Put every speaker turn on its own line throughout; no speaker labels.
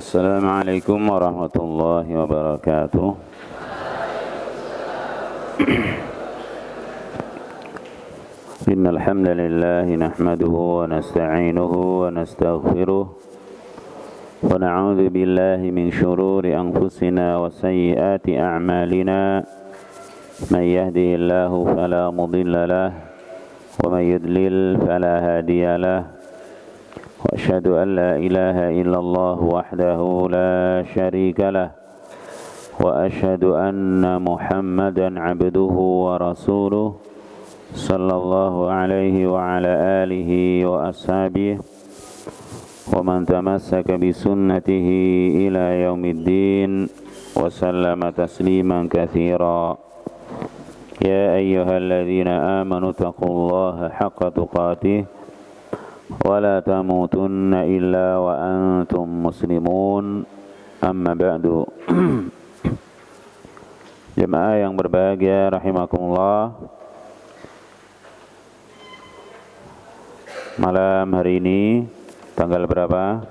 Assalamualaikum warahmatullahi wabarakatuh. Innal hamdalillah nahmaduhu wa nasta'inuhu wa nastaghfiruh wa na'udzu billahi min shururi anfusina wa sayyiati a'malina. Man yahdihillahu fala mudilla lahu wa man yudlil fala hadiya lahu. وأشهد أن لا إله إلا الله وحده لا شريك له وأشهد أن محمدا عبده ورسوله صلى الله عليه وعلى آله وأصحابه ومن تمسك بسنته إلى يوم الدين وسلم تسليما كثيرا. يا أيها الذين آمنوا اتقوا الله حق تقاته ولا تموتن إلا وأنتم مسلمون. Amma ba'du. Jemaah yang berbahagia rahimakumullah, malam hari ini tanggal berapa?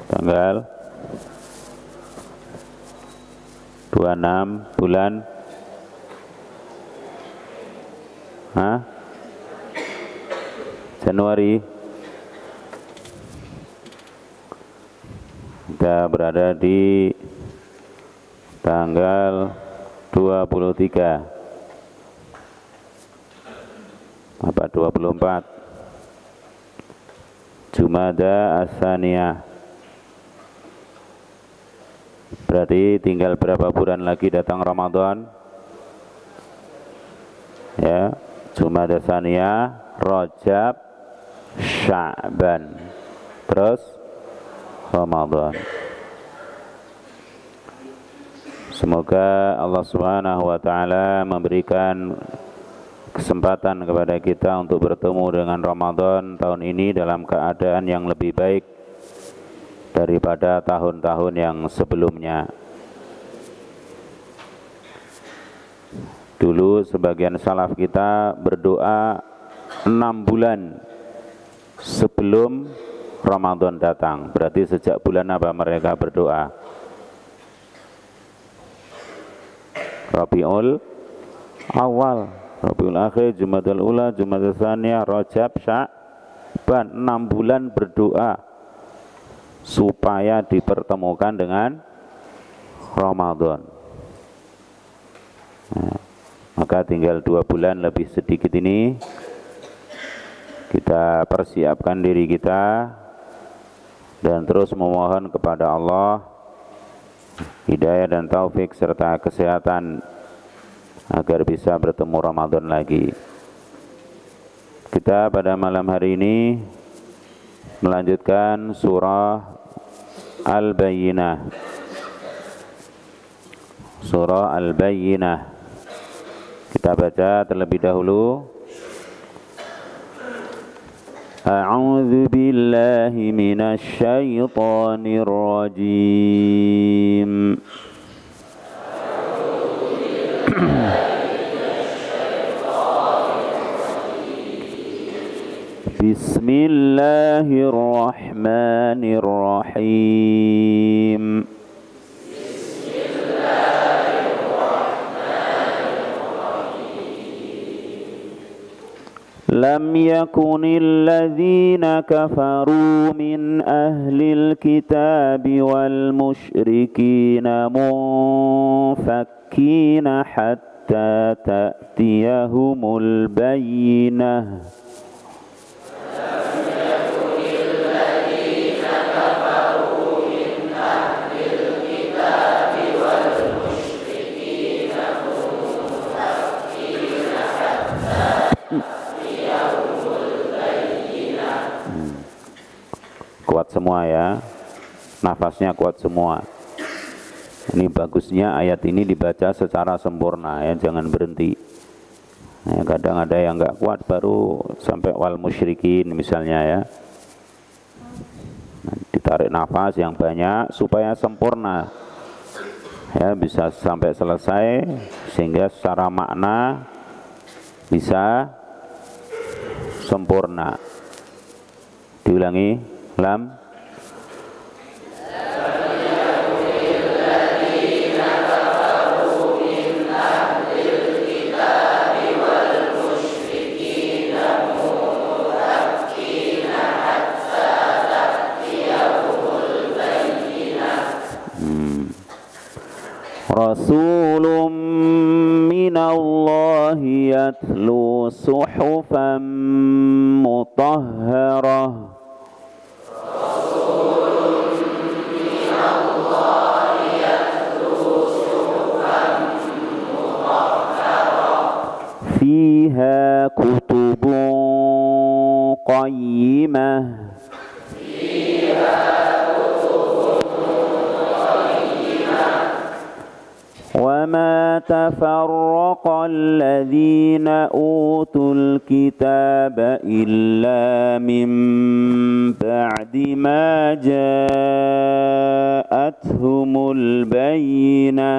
Tanggal 26 bulan Januari. Kita berada di tanggal 23 apa 24 Jumada As-Tsaniyah. Berarti tinggal berapa bulan lagi datang Ramadan? Ya, Jumada As-Tsaniyah, Rajab, Sya'ban, terus Ramadan. Semoga Allah Subhanahu wa taala memberikan kesempatan kepada kita untuk bertemu dengan Ramadan tahun ini dalam keadaan yang lebih baik daripada tahun-tahun yang sebelumnya. Dulu sebagian salaf kita berdoa 6 bulan sebelum Ramadan datang. Berarti sejak bulan apa mereka berdoa? Rabiul Awal, Rabiul Akhir, Jumadil Ula, Jumadil Tsaniyah, Rajab, Sya'ban. 6 bulan berdoa supaya dipertemukan dengan Ramadan. Nah, maka tinggal 2 bulan lebih sedikit ini kita persiapkan diri kita dan terus memohon kepada Allah hidayah dan taufik serta kesehatan agar bisa bertemu Ramadan lagi. Kita pada malam hari ini melanjutkan surah Al-Bayyinah. Surah Al-Bayyinah. Kita baca terlebih dahulu. A'udzu billahi minasy syaithanir rajim. Bismillahirrahmanirrahim. Lam yakunil ladzina kafaru min ahlil kitabi wal musyrikina munfakkina hatta ta'tiyahumul bayyinah. Kuat semua ya, nafasnya kuat semua. Ini bagusnya ayat ini dibaca secara sempurna ya, jangan berhenti. Ya, kadang ada yang nggak kuat baru sampai wal musyrikin misalnya ya. Nah, ditarik nafas yang banyak supaya sempurna. Ya, bisa sampai selesai sehingga secara makna bisa sempurna. Diulangi, lam. Rasulun minallahi yatlu suhufan mutahharah. Rasulun minallahi yatlu suhufan mutahharah. Fiha kutubun qayyimah. وما تفرق الذين أوتوا الكتاب إلا من بعد ما جاءتهم البينة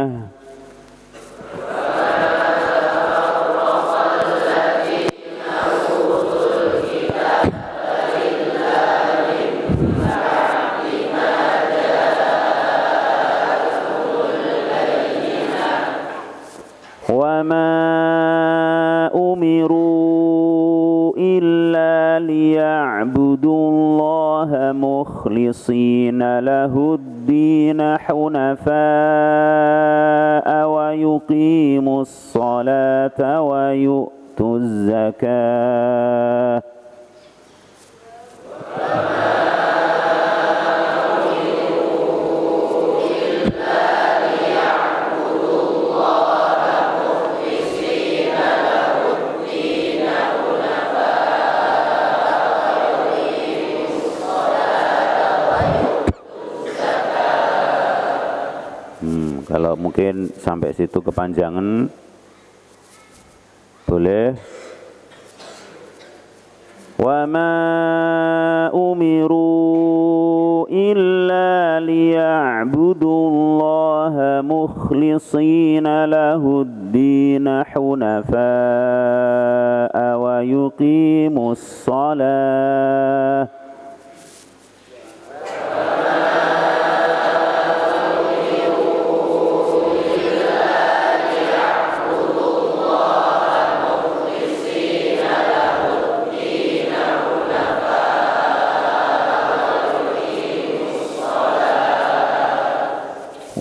وما أمروا إلا ليعبدوا الله مخلصين له الدين حنفاء ويقيموا الصلاة ويؤتوا الزكاة Kalau mungkin sampai situ kepanjangan, boleh. Wa ma umiru illa liya'budullaha mukhlishina lahud-din hunafa'a wa yuqimus shalah.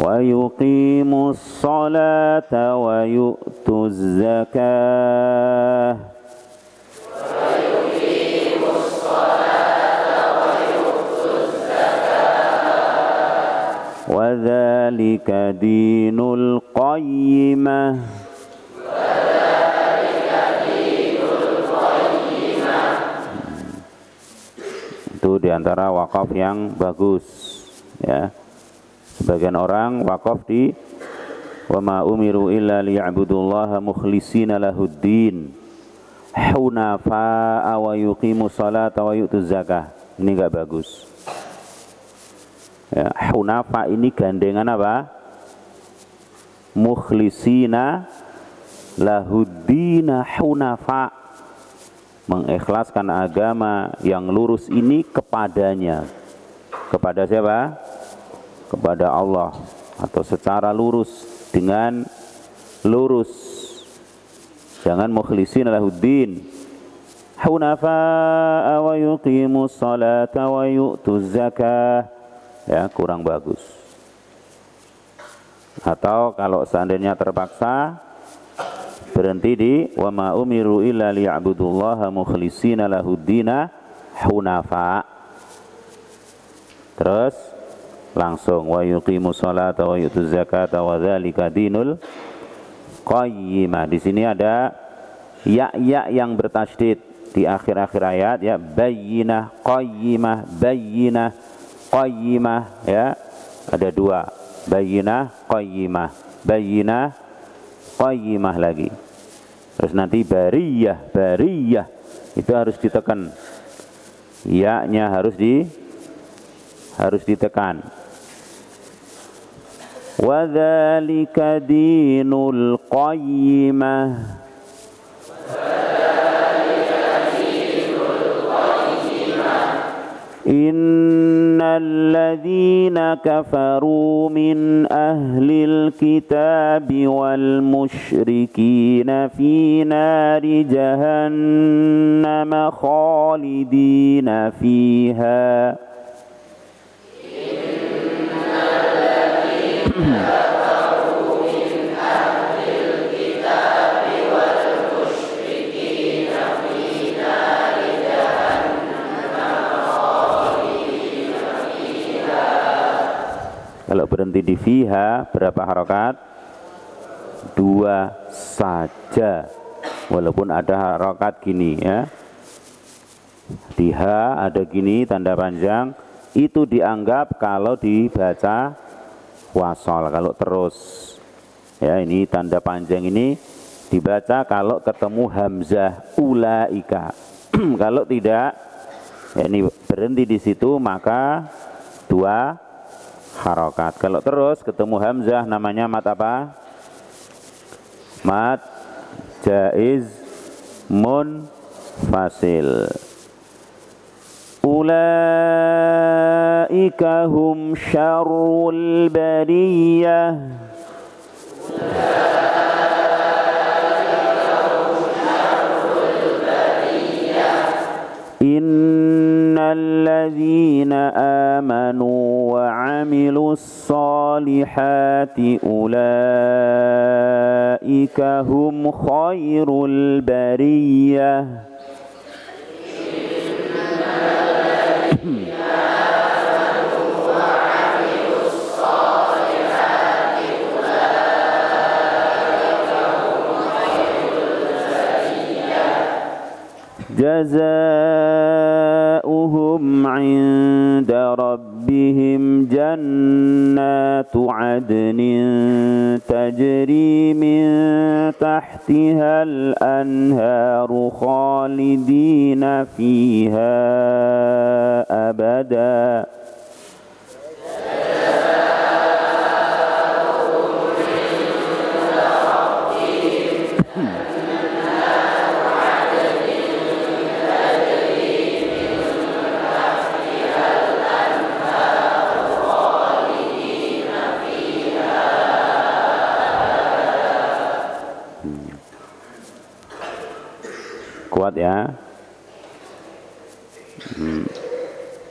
ويقيموا الصلاة ويؤتوا الزكاة وذلك دين القيمة. Itu diantara wakaf yang bagus, ya. Sebagian orang wakaf di wa ma umiru illa liya'budullaha mukhlishina lahuddin hunafa'a wa yuqimus salata wa yu'tuz zakah. Ini enggak bagus. Ya, hunafa ini gandengan apa? Mukhlishina lahuddin hunafa. Mengikhlaskan agama yang lurus ini kepadanya. Kepada siapa? Kepada Allah, atau secara lurus, dengan lurus. Jangan mukhlisin lahuddin hunafa'a wa yuqimus salata wa yu'tuz zakah. Ya, kurang bagus. Atau kalau seandainya terpaksa, berhenti di wa ma umiru illa liya'budullaha mukhlishina lahuddin hunafa. Terus langsung wa yuqimus salata wa yu'tuz zakata wa dzalika dinul qayyimah. Di sini ada ya yang bertasydid di akhir-akhir ayat, ya, bayyinah qayyimah, bayyinah qayyimah, ya. Ada dua, bayyinah qayyimah, bayyinah qayyimah lagi. Terus nanti bariyah, bariyah itu harus ditekan. Ya-nya harus ditekan. Wa dzalika dinul qayyimah. Innalladzina kafaru min ahlil kitabi wal musyrikina fi nari jahannam khalidina fiha. Kalau berhenti di fiha berapa harokat? 2 saja. Walaupun ada harokat gini ya. Di ha ada gini tanda panjang, itu dianggap kalau dibaca wasol, kalau terus. Ya, ini tanda panjang ini dibaca kalau ketemu hamzah ulaika. Kalau tidak, ya ini berhenti di situ maka 2 harokat. Kalau terus ketemu hamzah namanya mat apa? Mat jaiz munfasil. Ulaika hum syarrul bariyah. Innalladzina amanu wa amilus salihati ulaika hum khairul bariyah. Jazaa'uhum 'inda rabbihim jannatu 'adnin tajri min tahtihal anharu khalidina fiha abada. Kuat ya.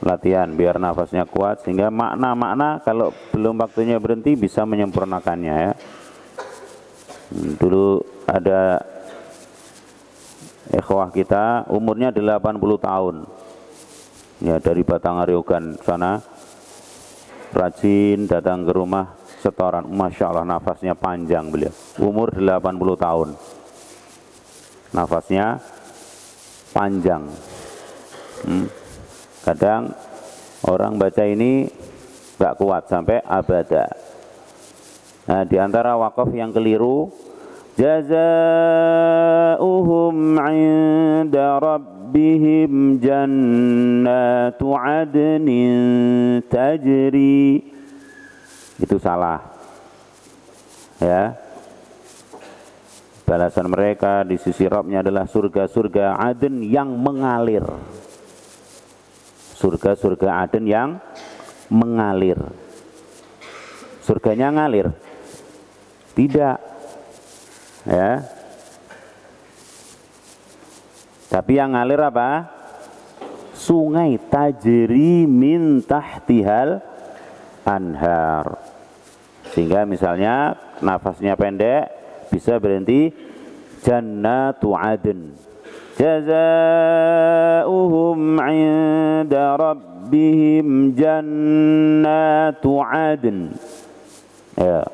Latihan biar nafasnya kuat sehingga makna-makna kalau belum waktunya berhenti bisa menyempurnakannya ya. Dulu ada ikhwah kita umurnya 80 tahun ya, dari Batangariogan sana, rajin datang ke rumah setoran. Masya Allah nafasnya panjang beliau, umur 80 tahun nafasnya panjang. Kadang orang baca ini gak kuat sampai abada. Nah, di antara wakaf yang keliru, jazaa'uhum 'inda rabbihim jannatu 'adnin tajri. Itu salah. Ya. Balasan mereka di sisi Rabbnya adalah surga-surga Aden yang mengalir. Surga-surga Aden yang mengalir. Surganya ngalir? Tidak. Ya. Tapi yang ngalir apa? Sungai tajri min tahtihal anhar. Sehingga misalnya nafasnya pendek bisa berhenti jannatu adn. Jazaa'uhum 'inda rabbihim jannatu adn. Ya.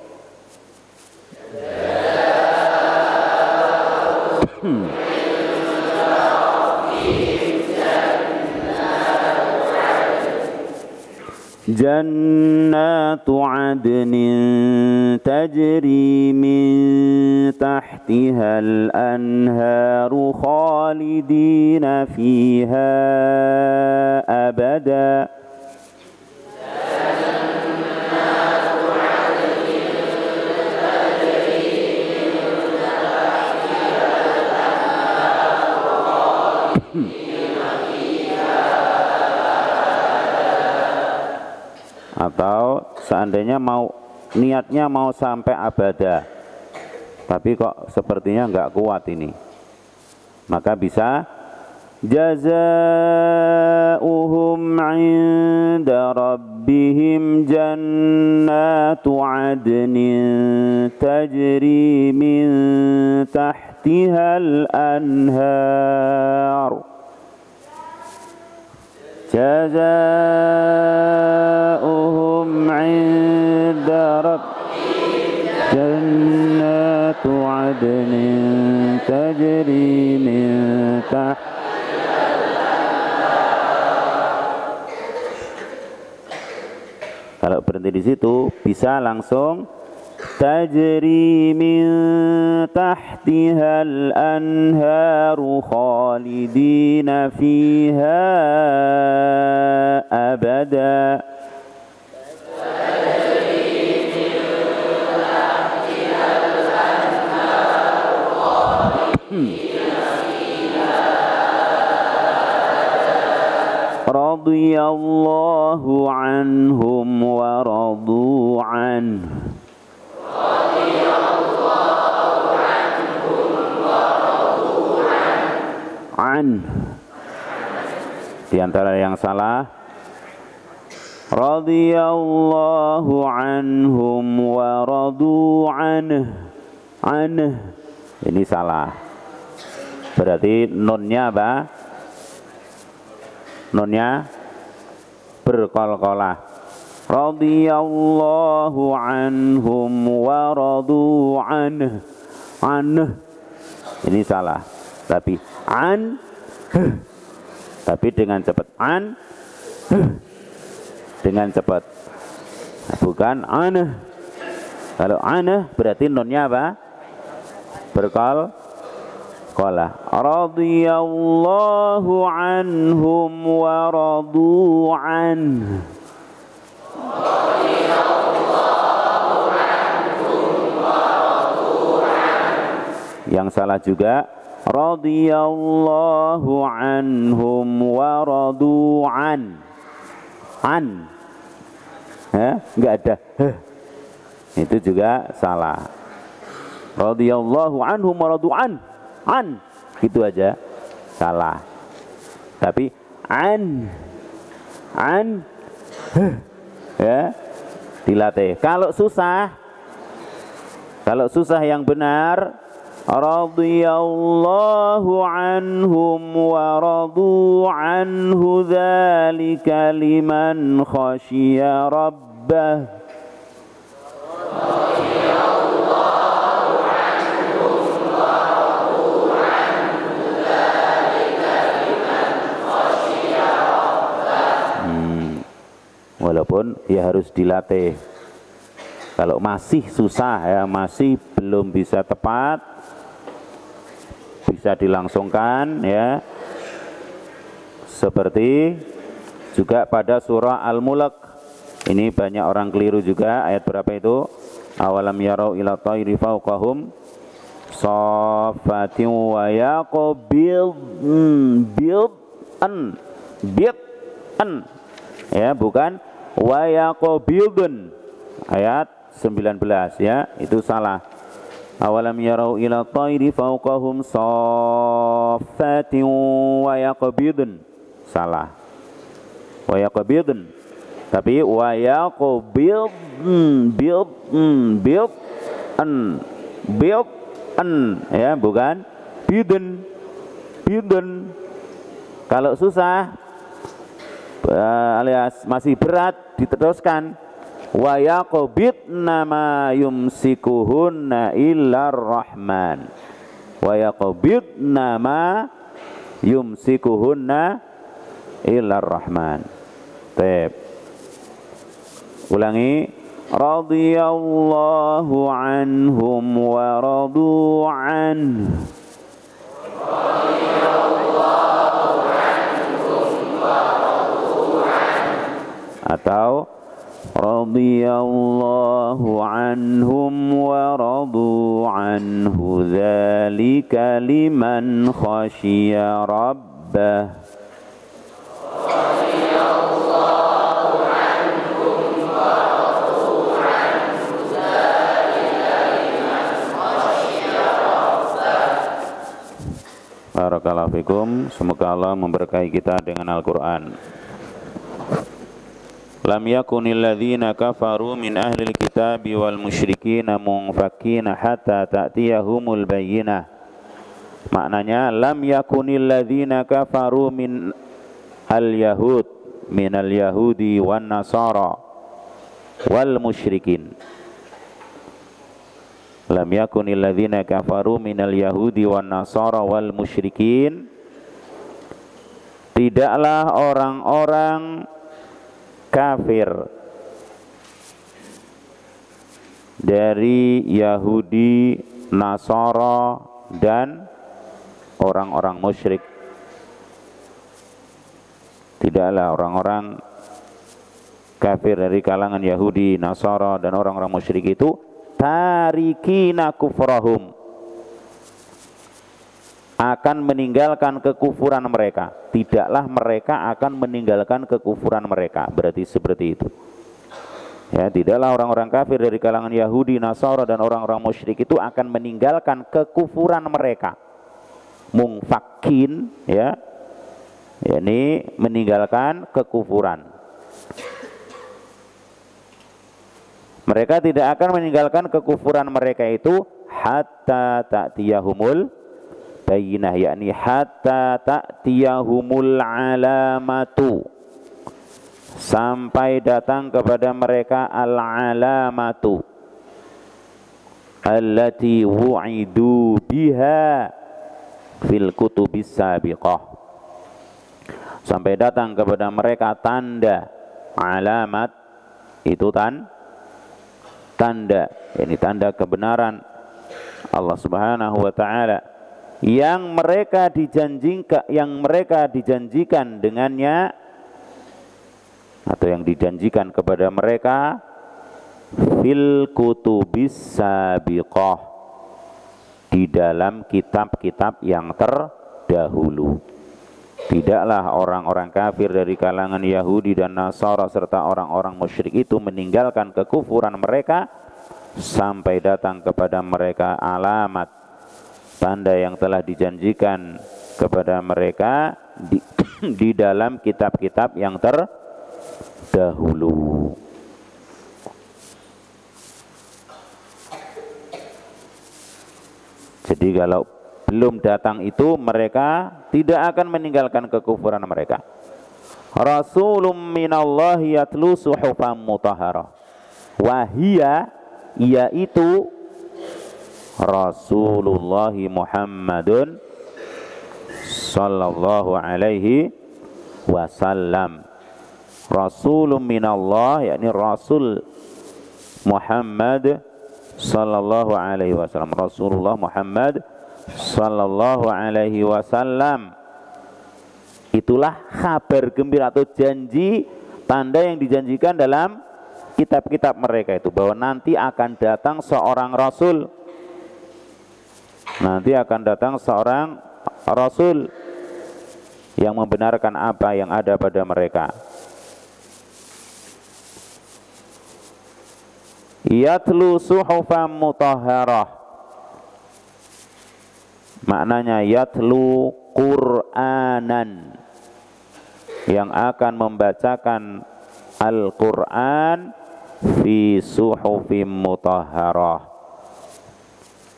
Jannatu 'adnin tajri min tahtihal anharu khalidina fiha abada. Atau seandainya niatnya mau sampai abadah, tapi kok sepertinya enggak kuat ini, maka bisa jazaa'uhum 'inda rabbihim jannatu 'adnin tajri min tahtihal anhar. Jazaa'uhum 'inda rabbihim jannatu 'adnin tajri min tahtihal. Kalau berhenti di situ bisa langsung tajri min tahtihal anharu khalidina fiha abada. Radiyallahu anhum wa radu anhu. Di antara yang salah radhiyallahu anhum wa radu anhu. Ini salah. Berarti nunnya apa? Nunnya berqalqalah. Radhiyallahu anhum wa radu anhu. Ini salah. Tapi tapi dengan cepat dengan cepat, bukan Kalau berarti nunnya apa? Berqalqalah. Radhiyallahu anhum wa radu anhu. Yang salah juga radhiyallahu anhum wa radu an. Enggak ada itu juga salah. Radhiyallahu anhum wa radu an gitu aja salah. Tapi ya dilatih. Kalau susah yang benar radhiyallahu anhum wa radu anhu dzalika liman khasyiya rabbah. Walaupun ya harus dilatih. Kalau masih susah ya, masih belum bisa tepat, bisa dilangsungkan ya. Seperti juga pada surah Al-Mulk. Ini banyak orang keliru juga. Ayat berapa itu? Awalam yarau ila tayri fawqahum safatin wa yaqbidun ya, bukan wa yaqbidun. Ayat 19 ya, itu salah. Awalam yarau ila tayri fawqahum saffatin wa yaqbidun. Salah. Wa yaqbidun. Tapi wa yaqbidun ya, bukan bidun. Kalau susah alias masih berat diteruskan wa yaqbidna ma yumsikuhunna illar rahman. Wa yaqbidna ma yumsikuhunna illar rahman. Baik. Ulangi. Radhiyallahu anhum wa radu anhu. Atau radhiyallahu anhum wa radu anhu dzalika liman khasyiya rabbah. Radhiyallahu anhum wa Barakallahu fikum. Semoga Allah memberkahi kita dengan Al-Quran. Lam yakunil ladzina kafaru min ahlil kitabi wal musyrikina munfakkina hatta ta'tiyahumul bayyinah. Maknanya lam yakunil ladzina kafaru min al-yahud minal yahudi wan nasara wal musyrikin. Lam yakunil ladzina kafaru minal yahudi wan nasara wal musyrikin. Tidaklah orang-orang kafir dari Yahudi, Nasara dan orang-orang musyrik. Tidaklah orang-orang kafir dari kalangan Yahudi, Nasara dan orang-orang musyrik itu tarikina kufrahum, akan meninggalkan kekufuran mereka. Tidaklah mereka akan meninggalkan kekufuran mereka. Berarti seperti itu. Ya, tidaklah orang-orang kafir dari kalangan Yahudi, Nasara dan orang-orang musyrik itu akan meninggalkan kekufuran mereka. Mungfakin, ya, yakni meninggalkan kekufuran. Mereka tidak akan meninggalkan kekufuran mereka itu hatta ta'tiyahumul bayyinah, yakni hatta ta'tiyahumul alamatu, sampai datang kepada mereka al-alamatu allati wu'idu biha fil kutubis sabiqah, sampai datang kepada mereka tanda. Alamat itu tanda, ini tanda kebenaran Allah Subhanahu wa taala yang mereka dijanjikan dengannya, atau yang dijanjikan kepada mereka fil kutubis sabiqah, di dalam kitab-kitab yang terdahulu. Tidaklah orang-orang kafir dari kalangan Yahudi dan Nasara serta orang-orang musyrik itu meninggalkan kekufuran mereka sampai datang kepada mereka alamat, tanda yang telah dijanjikan kepada mereka di dalam kitab-kitab yang terdahulu. Jadi kalau belum datang itu, mereka tidak akan meninggalkan kekufuran mereka. Rasulun minallahi yatlu suhufan mutahharah. Wahia, yaitu Rasulullah Muhammadun sallallahu alaihi wasallam. Rasulun minallah, yakni Rasul Muhammad sallallahu alaihi wasallam. Rasulullah Muhammad sallallahu alaihi wasallam, itulah kabar gembira atau janji, tanda yang dijanjikan dalam kitab-kitab mereka itu, bahwa nanti akan datang seorang rasul. Nanti akan datang seorang rasul yang membenarkan apa yang ada pada mereka. Yatlu suhufan mutahharah, maknanya yatlu Qur'anan, yang akan membacakan Al-Quran fi suhufim mutahharah,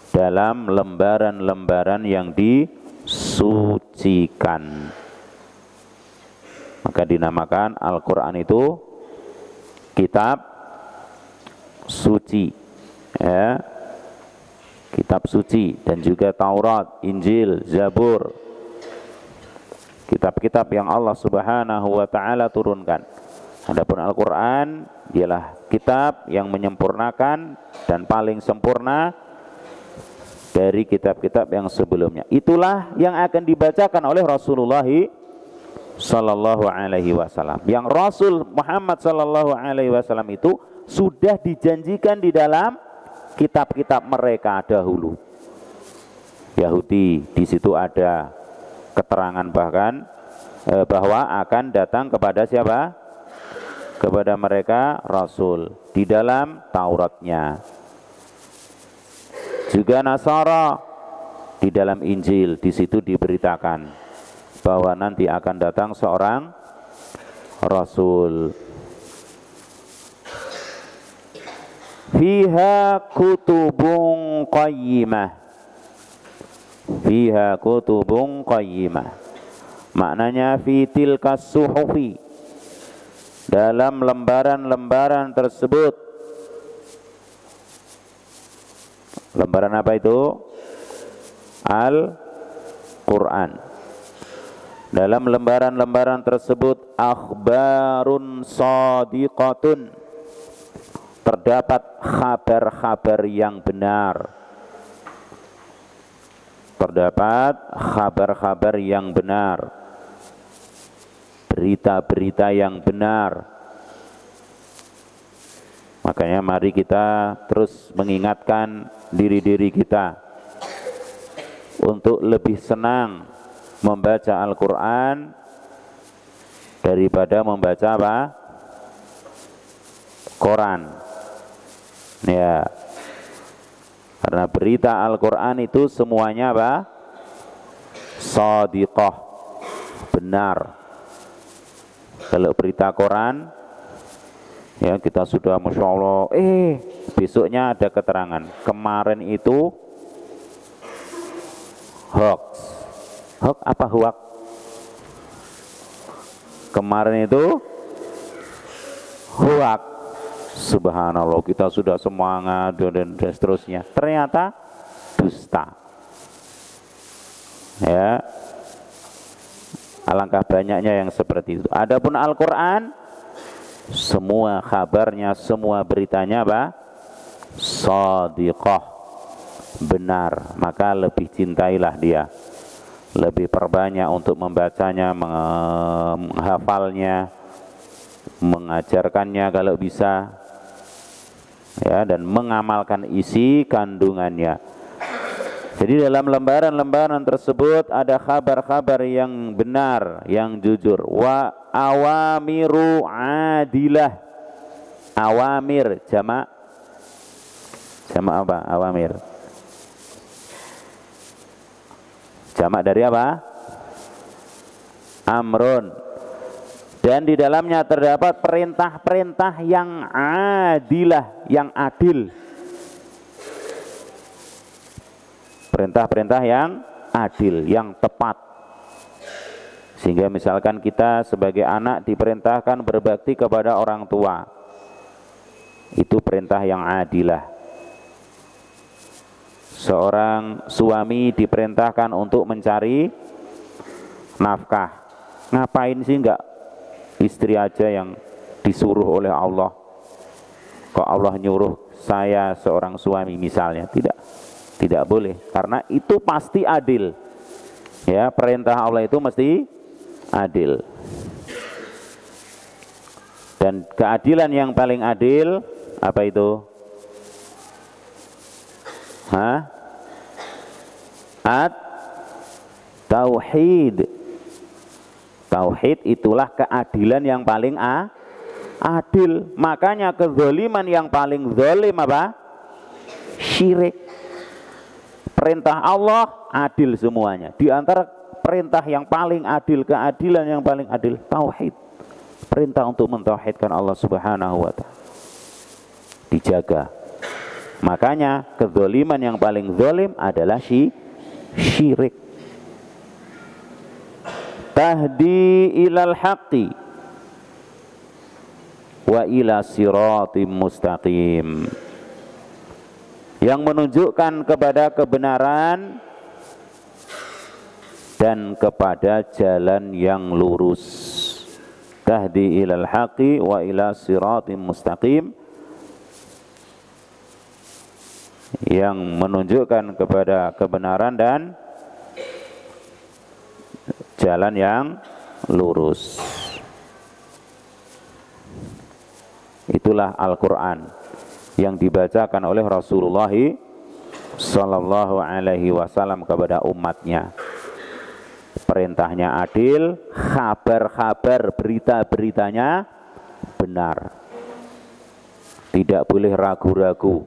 dalam lembaran-lembaran yang disucikan. Maka dinamakan Al-Quran itu kitab suci, ya, kitab suci. Dan juga Taurat, Injil, Zabur, kitab-kitab yang Allah Subhanahu wa taala turunkan. Adapun Al-Quran ialah kitab yang menyempurnakan dan paling sempurna dari kitab-kitab yang sebelumnya. Itulah yang akan dibacakan oleh Rasulullah sallallahu alaihi wasallam. Yang Rasul Muhammad sallallahu alaihi wasallam itu sudah dijanjikan di dalam kitab-kitab mereka dahulu. Yahudi, di situ ada keterangan bahkan bahwa akan datang kepada siapa? Kepada mereka Rasul di dalam Tauratnya. Juga Nasara di dalam Injil, di situ diberitakan bahwa nanti akan datang seorang Rasul. Fiha kutubun qayyimah. Fiha kutubun qayyimah. Maknanya fi tilkas suhufi, dalam lembaran-lembaran tersebut. Lembaran apa itu? Al-Quran. Dalam lembaran-lembaran tersebut akhbarun shadiqatun, terdapat kabar-kabar yang benar. Terdapat kabar-kabar yang benar, berita-berita yang benar. Makanya mari kita terus mengingatkan diri-diri kita untuk lebih senang membaca Al-Quran daripada membaca apa? Quran. Ya, karena berita Al-Quran itu semuanya apa? Shadiqah, benar. Kalau berita Quran, ya kita sudah Masya Allah, besoknya ada keterangan kemarin itu hoax. Hoax apa hoax? Kemarin itu hoax. Subhanallah, kita sudah semangat dan seterusnya, ternyata dusta. Ya, alangkah banyaknya yang seperti itu. Adapun Al-Quran, semua kabarnya, semua beritanya apa? Shadiqah, benar. Maka lebih cintailah dia, lebih perbanyak untuk membacanya, menghafalnya, mengajarkannya kalau bisa, ya, dan mengamalkan isi kandungannya. Jadi dalam lembaran-lembaran tersebut ada kabar-kabar yang benar, yang jujur. Wa awamiru adilah. Awamir jamak apa? Awamir jamak dari apa? Amrun. Dan di dalamnya terdapat perintah-perintah yang adilah, yang adil. Perintah-perintah yang adil, yang tepat. Sehingga misalkan kita sebagai anak diperintahkan berbakti kepada orang tua, itu perintah yang adilah. Seorang suami diperintahkan untuk mencari nafkah. Ngapain sih enggak istri aja yang disuruh oleh Allah? Kok Allah nyuruh saya seorang suami misalnya? Tidak boleh, karena itu pasti adil. Ya, perintah Allah itu mesti adil. Dan keadilan yang paling adil apa itu? Tauhid. Tauhid itulah keadilan yang paling adil. Makanya kezaliman yang paling zalim apa? Syirik. Perintah Allah adil semuanya. Di antara perintah yang paling adil, keadilan yang paling adil, tauhid. Perintah untuk mentauhidkan Allah Subhanahu wa ta'ala dijaga. Makanya kezaliman yang paling zalim adalah syirik. Tahdi ilal haqqi wa ila siratim mustaqim, yang menunjukkan kepada kebenaran dan kepada jalan yang lurus. Tahdi ilal haqqi wa ila siratim mustaqim, yang menunjukkan kepada kebenaran dan jalan yang lurus. Itulah Al-Quran yang dibacakan oleh Rasulullah Sallallahu Alaihi Wasallam kepada umatnya. Perintahnya adil, kabar-kabar, berita-beritanya benar. Tidak boleh ragu-ragu,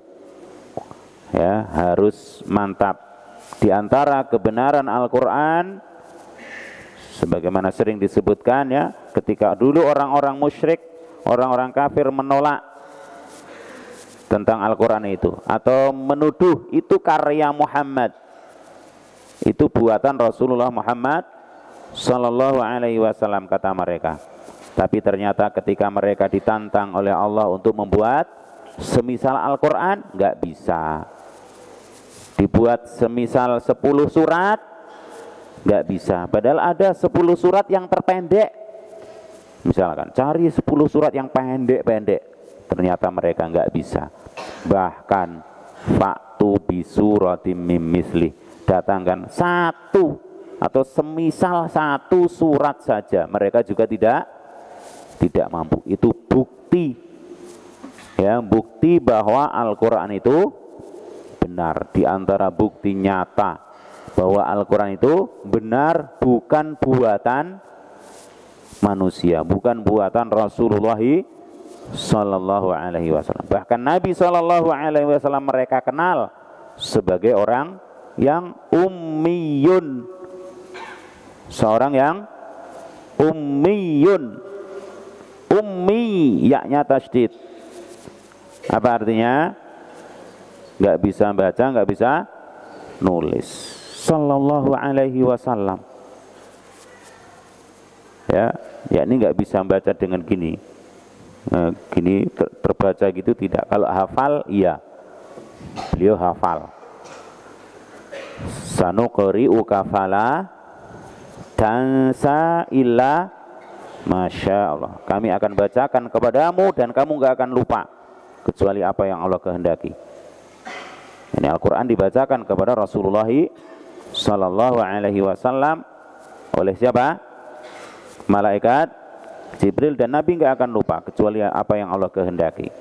ya, harus mantap. Di antara kebenaran Al-Quran, sebagaimana sering disebutkan ya, ketika dulu orang-orang musyrik, orang-orang kafir menolak tentang Al-Quran itu, atau menuduh itu karya Muhammad, itu buatan Rasulullah Muhammad Sallallahu Alaihi Wasallam, kata mereka. Tapi ternyata ketika mereka ditantang oleh Allah untuk membuat semisal Al-Quran, nggak bisa. Dibuat semisal 10 surat, nggak bisa. Padahal ada 10 surat yang terpendek. Misalkan cari 10 surat yang pendek-pendek, ternyata mereka nggak bisa. Bahkan faktu bisuratim mim misli, datangkan satu atau semisal satu surat saja, mereka juga tidak mampu. Itu bukti, ya, bukti bahwa Al-Quran itu benar. Di antara bukti nyata bahwa Al-Quran itu benar, bukan buatan manusia, bukan buatan Rasulullah Sallallahu Alaihi Wasallam. Bahkan Nabi Sallallahu Alaihi Wasallam mereka kenal sebagai orang yang ummiyun, seorang yang ummiyun. Ummi, yaknya tasydid. Apa artinya? Nggak bisa baca, nggak bisa nulis. Sallallahu Alaihi Wasallam. Ya, ini nggak bisa baca dengan gini. Gini terbaca gitu tidak. Kalau hafal, iya, beliau hafal. Sanuqri'uka fala tansa illa masya Allah. Kami akan bacakan kepadamu dan kamu nggak akan lupa kecuali apa yang Allah kehendaki. Ini Al-Quran dibacakan kepada Rasulullah Sallallahu Alaihi Wasallam oleh siapa? Malaikat Jibril, dan Nabi nggak akan lupa kecuali apa yang Allah kehendaki.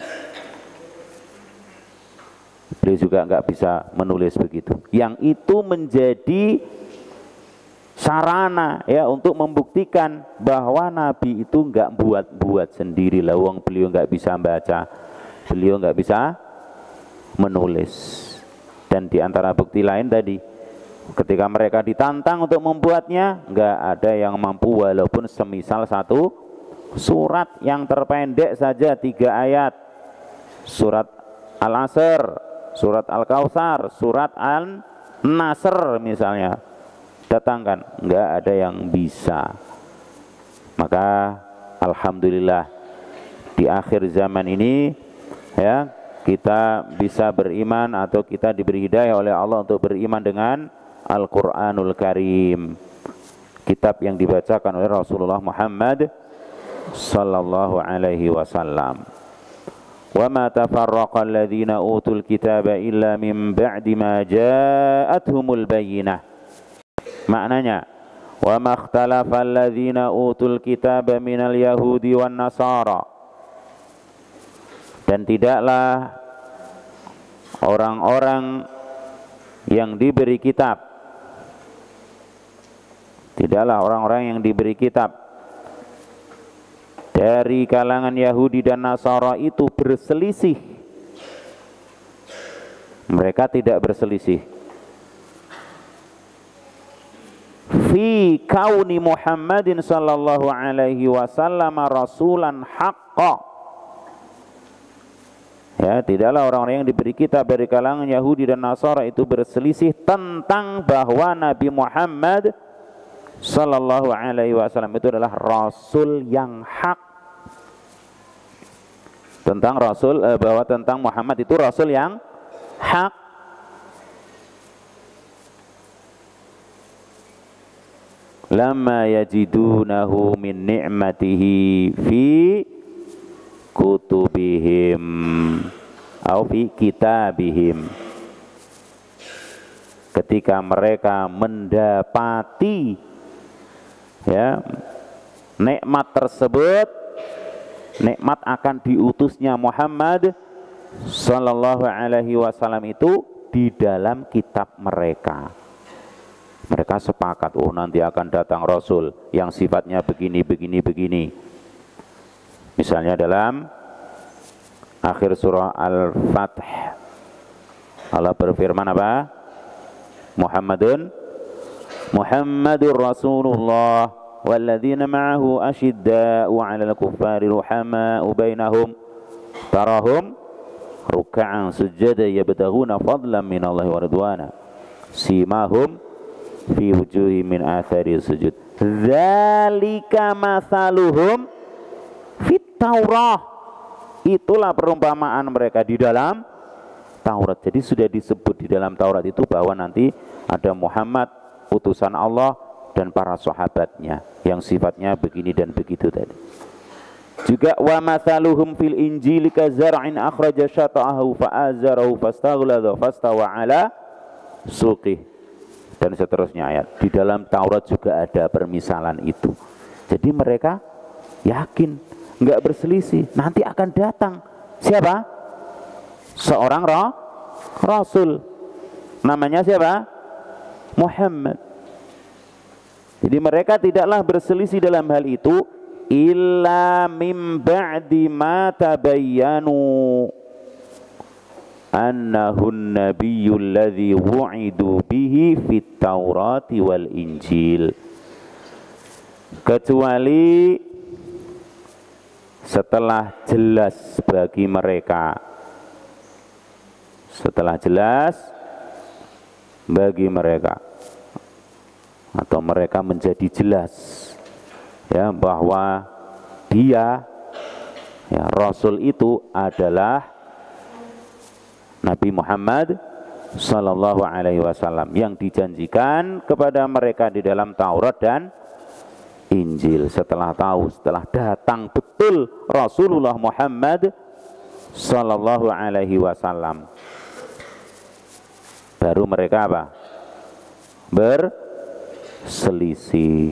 Beliau juga nggak bisa menulis begitu. Yang itu menjadi sarana ya untuk membuktikan bahwa Nabi itu nggak buat-buat sendiri. Lawang beliau nggak bisa baca, beliau nggak bisa menulis. Dan di antara bukti lain tadi, ketika mereka ditantang untuk membuatnya, nggak ada yang mampu walaupun semisal satu surat yang terpendek saja 3 ayat. Surat Al-Asr, surat Al-Kautsar, surat An-Nasr misalnya. Datangkan, nggak ada yang bisa. Maka alhamdulillah di akhir zaman ini ya, kita bisa beriman atau kita diberi hidayah oleh Allah untuk beriman dengan Al-Quranul Karim, kitab yang dibacakan oleh Rasulullah Muhammad Sallallahu Alaihi Wasallam. Wa ma tafarraqa alladhina utul kitaba illa min ba'di ma ja'atuhumul bayyinah. Maknanya, wa ma ikhtalafa alladhina utul kitaba minal yahudi wan nasara. Dan tidaklah orang-orang yang diberi kitab, tidaklah orang-orang yang diberi kitab dari kalangan Yahudi dan Nasara itu berselisih. Mereka tidak berselisih fi kauni Muhammadin sallallahu alaihi wasallam rasulan haqqa. Ya, tidaklah orang-orang yang diberi kitab dari kalangan Yahudi dan Nasara itu berselisih tentang bahwa Nabi Muhammad Sallallahu Alaihi Wasallam itu adalah Rasul yang hak. Tentang Rasul, bahwa tentang Muhammad itu Rasul yang hak. Lamma yajidunahu min ni'matihi fi kutubihim au fi kitabihim. Ketika mereka mendapati ya nikmat tersebut, nikmat akan diutusnya Muhammad Sallallahu Alaihi Wasallam itu di dalam kitab mereka. Mereka sepakat, oh nanti akan datang Rasul yang sifatnya begini, begini, begini. Misalnya dalam akhir surah Al-Fath, Allah berfirman apa? Muhammadur Rasulullah walladzina ma'ahu asyidda'u 'alal kuffari ruhama'u bainahum tarahum ruk'an sujada yabtaghuna fadlan minallahi wa ridwana simahum fi wujuhi min athari sujud dzalika mathaluhum fit Taurah. Itulah perumpamaan mereka di dalam Taurat. Jadi sudah disebut di dalam Taurat itu bahwa nanti ada Muhammad utusan Allah dan para sahabatnya yang sifatnya begini dan begitu tadi. Juga wa mathaluhum fil injil kazar'in akhraja syata'ahu fa'azarahu fastaghladha fastawa ala suqih dan seterusnya ayat. Di dalam Taurat juga ada permisalan itu. Jadi mereka yakin, enggak berselisih, nanti akan datang siapa? Seorang rasul. Namanya siapa? Muhammad. Jadi mereka tidaklah berselisih dalam hal itu illa mim ba'di ma tabayyanu annahun nabiyyul ladzi wu'idu bihi fit Taurati wal Injil, kecuali setelah jelas bagi mereka, setelah jelas bagi mereka atau mereka menjadi jelas ya bahwa dia ya Rasul itu adalah Nabi Muhammad sallallahu alaihi wasallam yang dijanjikan kepada mereka di dalam Taurat dan Injil. Setelah tahu, setelah datang betul Rasulullah Muhammad sallallahu alaihi wasallam, baru mereka apa? Berselisih.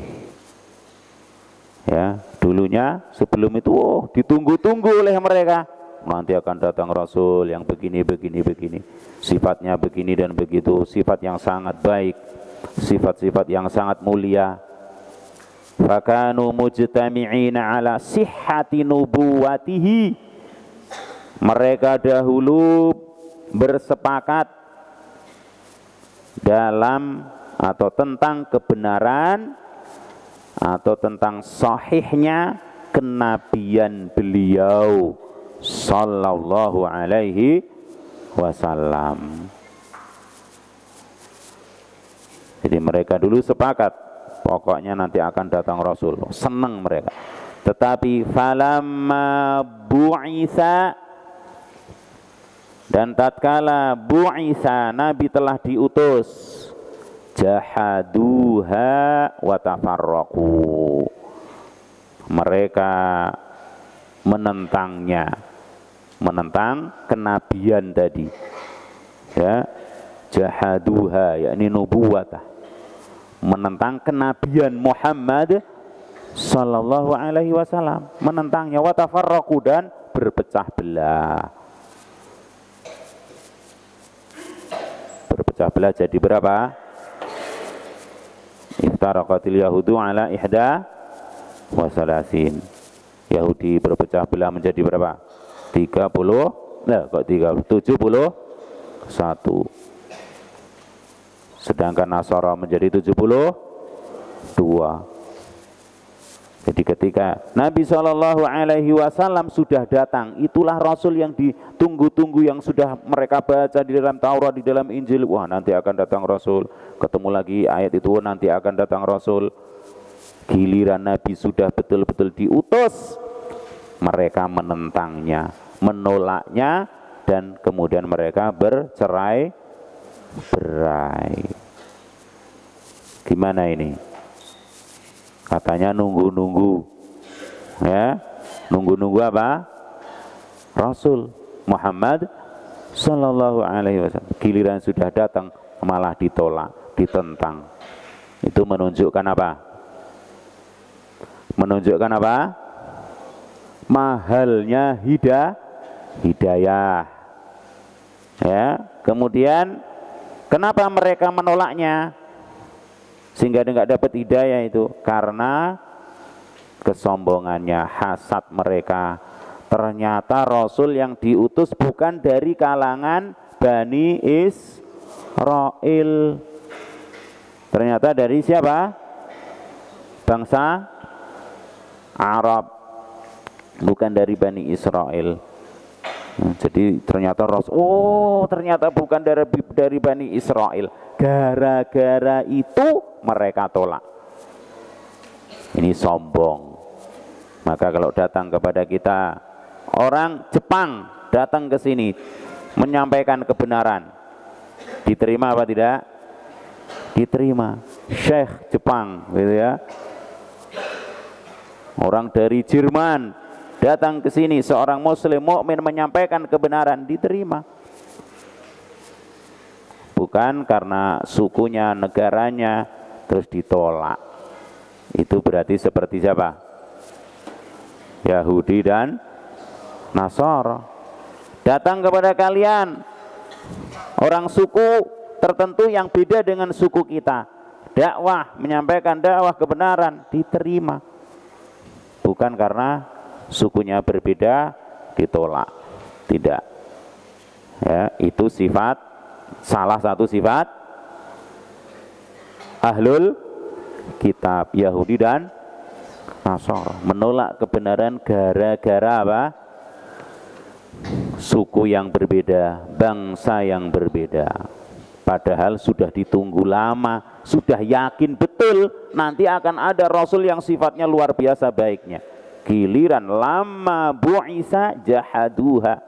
Ya, dulunya sebelum itu ditunggu-tunggu oleh mereka. Nanti akan datang Rasul yang begini, sifatnya begini dan begitu, sifat yang sangat baik, sifat-sifat yang sangat mulia. Fakanu mujtami'ina ala sihhati nubuwatihi. Mereka dahulu bersepakat dalam atau tentang kebenaran atau tentang sahihnya kenabian beliau sallallahu alaihi wasallam. Jadi mereka dulu sepakat pokoknya nanti akan datang Rasul, senang mereka. Tetapi falamma bu'isa, dan tatkala bu'isa Nabi telah diutus, jahaduha wa tafarraqu, mereka menentangnya, menentang kenabian tadi ya, jahaduha yakni nubuwatah, menentang kenabian Muhammad sallallahu alaihi wasallam, menentangnya, wa tafarraqu dan berpecah belah. Berpecah belah jadi berapa? Iftaraqatil yahudu ala ihda wa salasin. Yahudi berpecah belah menjadi berapa? 30, nah kok 30, 71. Sedangkan Nasara menjadi 72. Jadi ketika Nabi SAW sudah datang, itulah Rasul yang ditunggu-tunggu, yang sudah mereka baca di dalam Taurat, di dalam Injil. Wah, nanti akan datang Rasul. Ketemu lagi ayat itu, nanti akan datang Rasul. Giliran Nabi sudah betul-betul diutus, mereka menentangnya, menolaknya, dan kemudian mereka bercerai-berai. Gimana ini? Katanya nunggu-nunggu, ya, nunggu-nunggu apa? Rasul Muhammad sallallahu alaihi wasallam. Giliran sudah datang malah ditolak, ditentang. Itu menunjukkan apa? Menunjukkan apa? Mahalnya hidayah. Ya, kemudian kenapa mereka menolaknya sehingga tidak dapat hidayah itu? Karena kesombongannya, hasad mereka. Ternyata Rasul yang diutus bukan dari kalangan Bani Israel. Ternyata dari siapa? Bangsa Arab, bukan dari Bani Israel. Jadi ternyata ternyata bukan dari Bani Israel. Gara-gara itu mereka tolak. Ini sombong. Maka kalau datang kepada kita orang Jepang datang ke sini menyampaikan kebenaran, diterima apa tidak? Diterima. Syekh Jepang, gitu ya. Orang dari Jerman datang ke sini, seorang muslim mukmin menyampaikan kebenaran, diterima. Bukan karena sukunya, negaranya, terus ditolak. Itu berarti seperti siapa? Yahudi dan Nasara. Datang kepada kalian orang suku tertentu yang beda dengan suku kita, dakwah, menyampaikan dakwah kebenaran, diterima. Bukan karena sukunya berbeda ditolak, tidak. Ya, itu sifat, salah satu sifat ahlul kitab, Yahudi dan Nasara, menolak kebenaran gara-gara apa? Suku yang berbeda, bangsa yang berbeda. Padahal sudah ditunggu lama, sudah yakin betul nanti akan ada Rasul yang sifatnya luar biasa baiknya. Giliran lama bu'isa jahaduha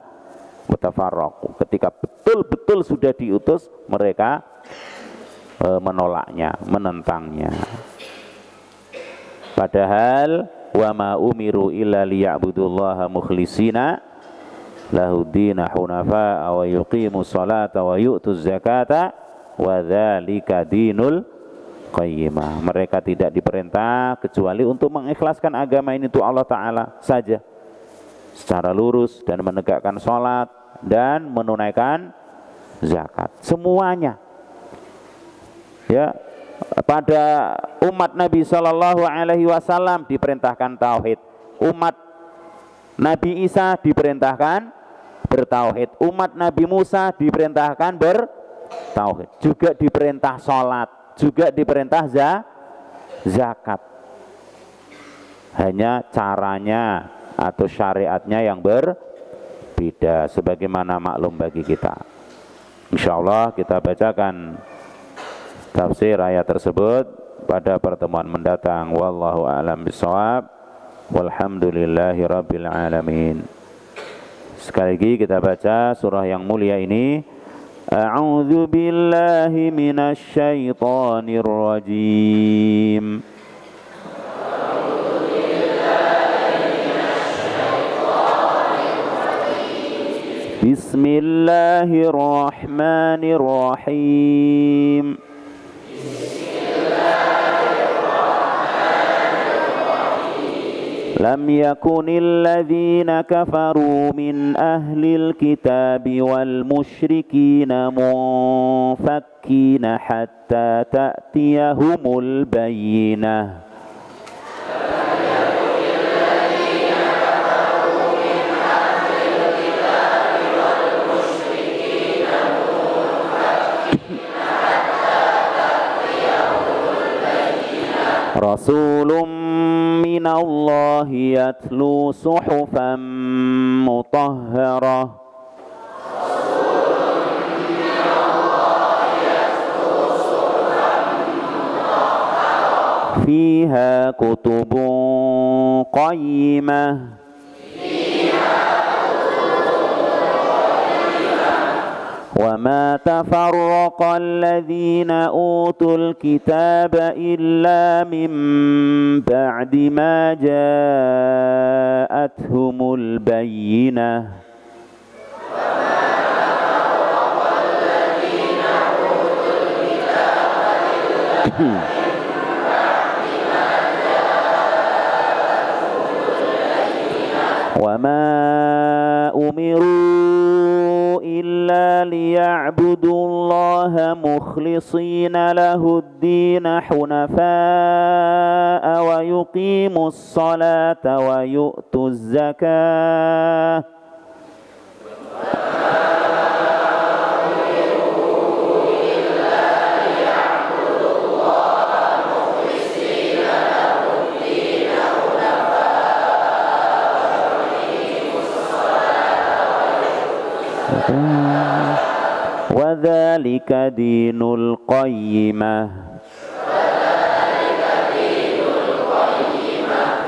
wa tafarraqu. Ketika betul-betul sudah diutus, mereka menolaknya, menentangnya. Padahal wa ma umiru illa liya'budullaha mukhlishina lahuddina hunafa wa yuqimu salata wa yu'tu zakata wa dzalika dinul qayyimah. Mereka tidak diperintah kecuali untuk mengikhlaskan agama ini untuk Allah Ta'ala saja secara lurus, dan menegakkan salat dan menunaikan zakat, semuanya. Ya, pada umat Nabi Shallallahu Alaihi Wasallam diperintahkan tauhid, umat Nabi Isa diperintahkan bertauhid, umat Nabi Musa diperintahkan bertauhid, juga diperintah sholat, juga diperintah zakat. Hanya caranya atau syariatnya yang berbeda, sebagaimana maklum bagi kita. Insya Allah kita bacakan tafsir ayat tersebut pada pertemuan mendatang. Wallahu a'lam bishawab. Walhamdulillahi rabbil alamin. Sekali lagi kita baca surah yang mulia ini. A'udzu billahi minasy syaithanir rajim. Bismillahirrahmanirrahim. Lam yakunil ladzina kafaru min ahlil kitabi wal musyrikina munfakkina hatta ta'tiyahumul bayyinah. Rasulun minallahi yatlu suhufan mutahharah fiha kutubun qayyimah وما تفرق الذين أوتوا الكتاب إلا من بعد ما جاءتهم البينة وما أمروا إلا ليعبدوا الله مخلصين له الدين حنفاء ويقيموا الصلاة ويؤتوا الزكاة وما أمروا إلا ليعبدوا الله Fadzalika dinul qayyimah.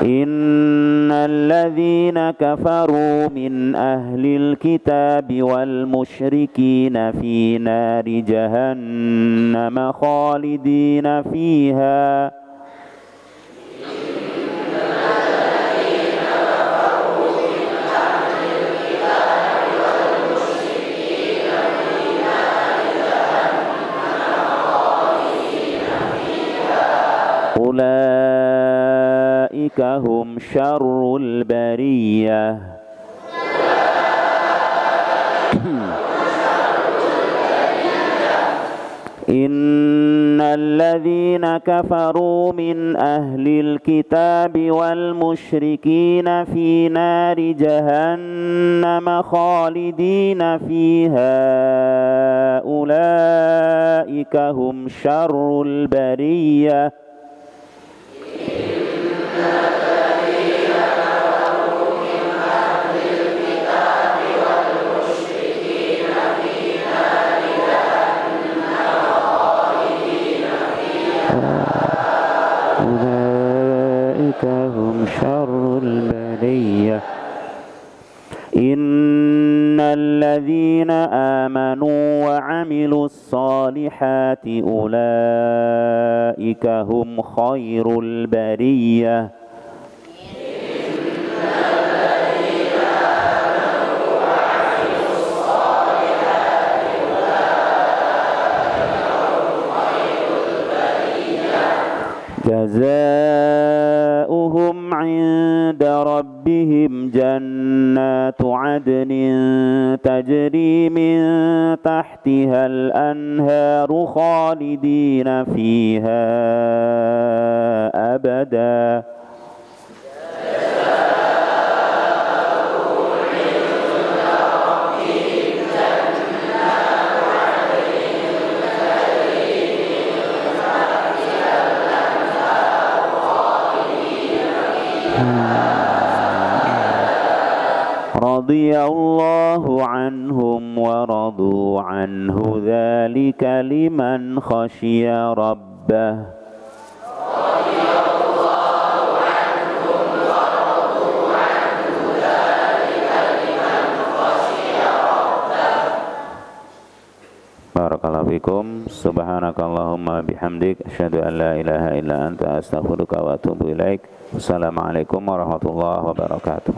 Innal ladzina kafaru min ahlil kitabi wal musyrikina fi nari jahannam khalidina fiha. Ulaika hum syarrul bariyah. Innal ladzina kafaru min ahlil kitabi wal musyrikina fi nari jahannam khalidina fiha. Ulaika hum syarrul bariyah. hum syarrul bariyah. Innal ladzina amanu wa 'amilus solihati ulaika hum khairul bariyah. Jazaa'uhum 'inda rabbihim jannatu 'adnin tajri min tahtihal anharu khalidina fiha abada. Radiyallahu anhum wa radu anhu dzalika liman khasyiya rabbah. Radiyallahu anhum wa radu anhu dzalika liman khasyiya rabbah. Barakallahu fikum. Subhanakallahumma bihamdik asyhadu an la ilaha illa anta astaghfiruka wa atubu ilaik. Wassalamualaikum warahmatullahi wabarakatuh.